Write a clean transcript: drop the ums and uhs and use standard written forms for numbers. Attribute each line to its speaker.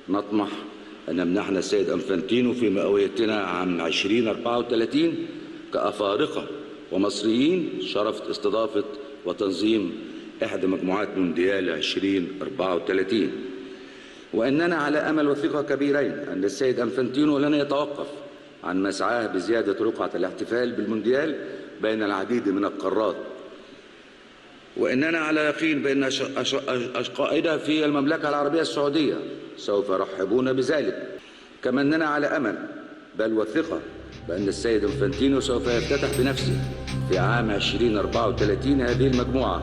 Speaker 1: نطمح أن نمنحنا السيد أنفانتينو في مئويتنا عام 2034 كأفارقة ومصريين شرف استضافة وتنظيم إحدى مجموعات مونديال 2034، وإننا على أمل وثقة كبيرين أن السيد أنفانتينو لن يتوقف عن مسعاه بزيادة رقعة الاحتفال بالمونديال بين العديد من القارات، وإننا على يقين بأن أشقائنا في المملكة العربية السعودية سوف يرحبون بذلك، كما أننا على أمل بل وثقة بأن السيد أنفانتينو سوف يفتتح بنفسه في عام 2034 هذه المجموعة